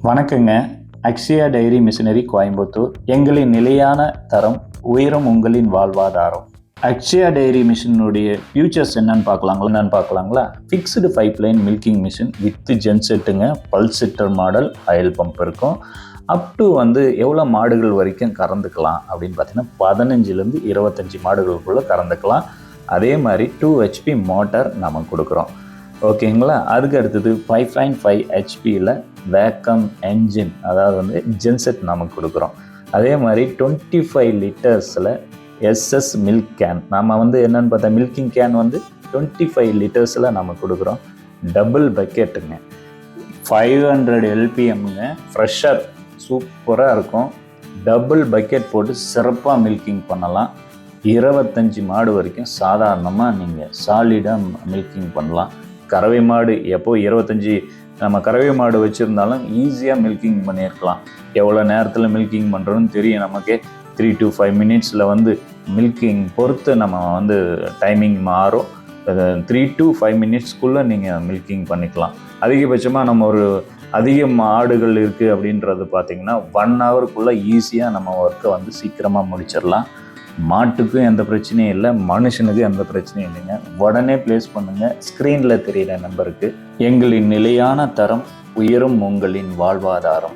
வணக்கங்க. Akshaya dairy machinery Coimbatore. எங்களின் நிலையான தரம் உயரும் உங்களின் வாழ்வாதாரம். அக்ஷயா டைரி மிஷினுடைய ஃபியூச்சர்ஸ் என்னன்னு பார்க்கலாங்களா? Fixed pipeline milking machine with ஜென்செட்டுங்க, பல்செட்டர் மாடல் ஆயில் பம்ப் இருக்கும். அப் டு எவ்வளோ மாடுகள் வரைக்கும் கறந்துக்கலாம் அப்படின்னு பார்த்தீங்கன்னா 15லேருந்து 25 மாடுகளுக்குள்ளே கறந்துக்கலாம். அதே மாதிரி 2 HP மோட்டார் நம்ம கொடுக்குறோம். ஓகேங்களா. அதுக்கு அடுத்தது 5.5 HPயில் வேக்கம் என்ஜின், அதாவது ஜென்செட் நமக்கு கொடுக்குறோம். அதே மாதிரி 25 லிட்டர்ஸில் SS மில்க் கேன், நம்ம என்னென்னு பார்த்தா மில்கிங் கேன் 25 லிட்டர்ஸில் நம்ம கொடுக்குறோம். டபுள் பக்கெட்டுங்க, 500 LPMங்க, ஃப்ரெஷ்ஷர் சூப்பராக இருக்கும். டபுள் பக்கெட் போட்டு சிறப்பாக மில்கிங் பண்ணலாம். 25 மாடு வரைக்கும் சாதாரணமாக நீங்கள் சாலிடாக மில்கிங் பண்ணலாம். கறவை மாடு எப்போ 25 நம்ம கறவை மாடு வச்சுருந்தாலும் ஈஸியாக மில்கிங் பண்ணியிருக்கலாம். எவ்வளோ நேரத்தில் மில்கிங் பண்ணுறோன்னு தெரியும் நமக்கே. 3 to 5 மினிட்ஸில் மில்கிங் பொறுத்து நம்ம டைமிங் மாறும். 3 to 5 மினிட்ஸ்க்குள்ளே நீங்கள் மில்கிங் பண்ணிக்கலாம். அதிகபட்சமாக நம்ம ஒரு அதிக மாடுகள் இருக்குது அப்படின்றது பார்த்திங்கன்னா 1 ஹவருக்குள்ளே ஈஸியாக நம்ம ஒர்க்கை சீக்கிரமாக முடிச்சிடலாம். மாட்டுக்கும் எந்த பிரச்சனையும் இல்லை, மனுஷனுக்கும் எந்த பிரச்சனையும் இல்லைங்க. உடனே ப்ளேஸ் பண்ணுங்கள் ஸ்க்ரீனில் தெரிகிற நம்பருக்கு. எங்களின் நிலையான தரம் உயரும் உங்களின் வாழ்வாதாரம்.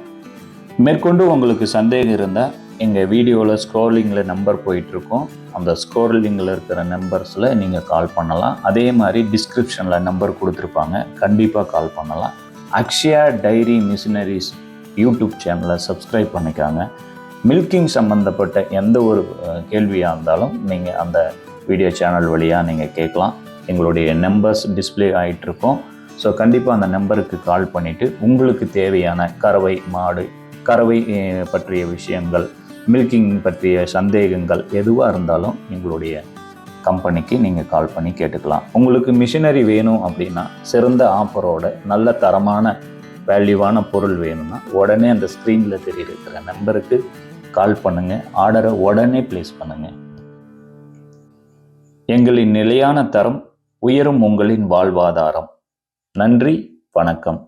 மேற்கொண்டு உங்களுக்கு சந்தேகம் இருந்தால் எங்கள் வீடியோவில் ஸ்க்ரோலிங்கில் நம்பர் போயிட்டுருக்கோம். அந்த ஸ்க்ரோலிங்கில் இருக்கிற நம்பர்ஸில் நீங்கள் கால் பண்ணலாம். அதே மாதிரி டிஸ்கிரிப்ஷனில் நம்பர் கொடுத்துருப்பாங்க, கண்டிப்பாக கால் பண்ணலாம். அக்ஷயா டைரி மிஷினரிஸ் யூடியூப் சேனலை சப்ஸ்கிரைப் பண்ணிக்காங்க. மில்கிங் சம்மந்தப்பட்ட எந்த ஒரு கேள்வியாக இருந்தாலும் நீங்கள் அந்த வீடியோ சேனல் வழியாக நீங்கள் கேட்கலாம். எங்களுடைய நம்பர்ஸ் டிஸ்பிளே ஆகிட்டுருக்கோம். ஸோ கண்டிப்பாக அந்த நம்பருக்கு கால் பண்ணிவிட்டு உங்களுக்கு தேவையான கறவை மாடு, கறவை பற்றிய விஷயங்கள், மில்கிங் பற்றிய சந்தேகங்கள் எதுவாக இருந்தாலும் எங்களுடைய கம்பெனிக்கு நீங்கள் கால் பண்ணி கேட்டுக்கலாம். உங்களுக்கு மிஷினரி வேணும் அப்படின்னா சிறந்த ஆஃபரோட நல்ல தரமான வேல்யூவான பொருள் வேணும்னா உடனே அந்த ஸ்க்ரீனில் தெரியிருக்கிற நம்பருக்கு கால் பண்ணுங்கள். ஆர்டரை உடனே ப்ளேஸ் பண்ணுங்கள். எங்களின் நிலையான தரம் உயரும் உங்களின் வாழ்வாதாரம். நன்றி, வணக்கம்.